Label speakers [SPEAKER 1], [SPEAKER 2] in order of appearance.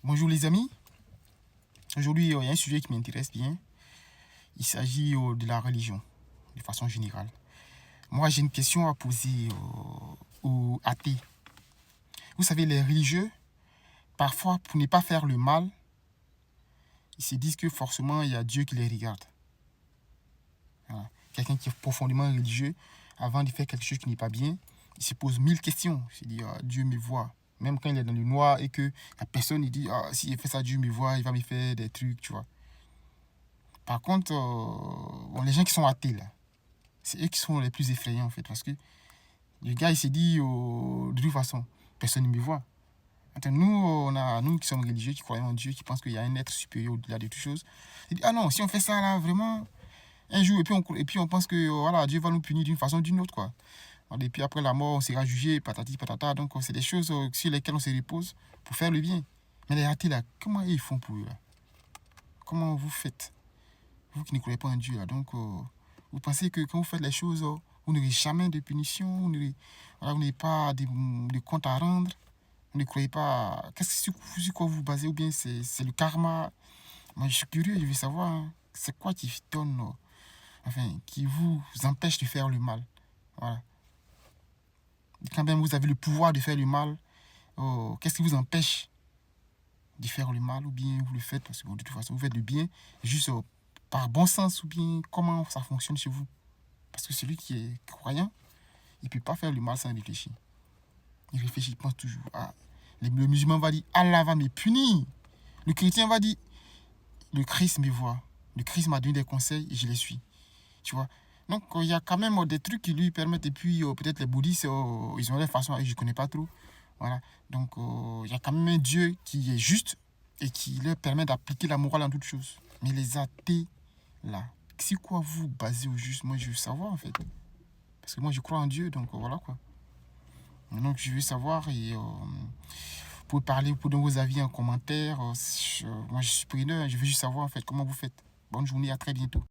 [SPEAKER 1] Bonjour les amis. Aujourd'hui, il y a un sujet qui m'intéresse bien. Il s'agit de la religion, de façon générale. Moi, j'ai une question à poser aux athées. Vous savez, les religieux, parfois, pour ne pas faire le mal, ils se disent que forcément, il y a Dieu qui les regarde. Voilà. Quelqu'un qui est profondément religieux, avant de faire quelque chose qui n'est pas bien, il se pose 1000 questions. Il se dit, ah, Dieu me voit. Même quand il est dans le noir et que la personne, il dit, ah, si il fait ça, Dieu me voit, il va me faire des trucs, tu vois. Par contre, bon, les gens qui sont athées, là, c'est eux qui sont les plus effrayants, en fait. Parce que le gars, il s'est dit, de toute façon, personne ne me voit. Attends, nous qui sommes religieux, qui croyons en Dieu, qui pensent qu'il y a un être supérieur au-delà de toutes choses, il dit, ah non, si on fait ça, là, vraiment, un jour, et puis on pense que voilà, Dieu va nous punir d'une façon ou d'une autre, quoi. Et puis après la mort, on sera jugé, patati patata. Donc, c'est des choses sur lesquelles on se repose pour faire le bien. Mais les athées, là, comment ils font pour eux, là? Comment vous faites? Vous qui ne croyez pas en Dieu, là. Donc, vous pensez que quand vous faites les choses, vous n'aurez jamais de punition, voilà, vous n'avez pas de compte à rendre, vous ne croyez pas. Sur quoi vous vous basez? Ou bien c'est le karma? Moi, je suis curieux, je veux savoir, hein, c'est quoi qui donne, enfin, qui vous empêche de faire le mal. Voilà. Quand même vous avez le pouvoir de faire le mal, qu'est-ce qui vous empêche de faire le mal? Ou bien vous le faites parce que bon, de toute façon, vous faites le bien, juste par bon sens, ou bien comment ça fonctionne chez vous? Parce que celui qui est croyant, il ne peut pas faire le mal sans réfléchir. Il réfléchit, il pense toujours. Ah, le musulman va dire, Allah va me punir. Le chrétien va dire, le Christ me voit. Le Christ m'a donné des conseils et je les suis. Tu vois? Donc, il y a quand même des trucs qui lui permettent. Et puis, peut-être les bouddhistes, ils ont des façons, je ne connais pas trop. Voilà. Donc, il y a quand même un Dieu qui est juste et qui leur permet d'appliquer la morale en toutes choses. Mais les athées, là, c'est quoi vous basez au juste? Moi, je veux savoir, en fait. Parce que moi, je crois en Dieu, donc voilà, quoi. Donc, je veux savoir et vous pouvez parler, vous pouvez donner vos avis en commentaire. Moi, je suis preneur, je veux juste savoir, en fait, comment vous faites. Bonne journée, à très bientôt.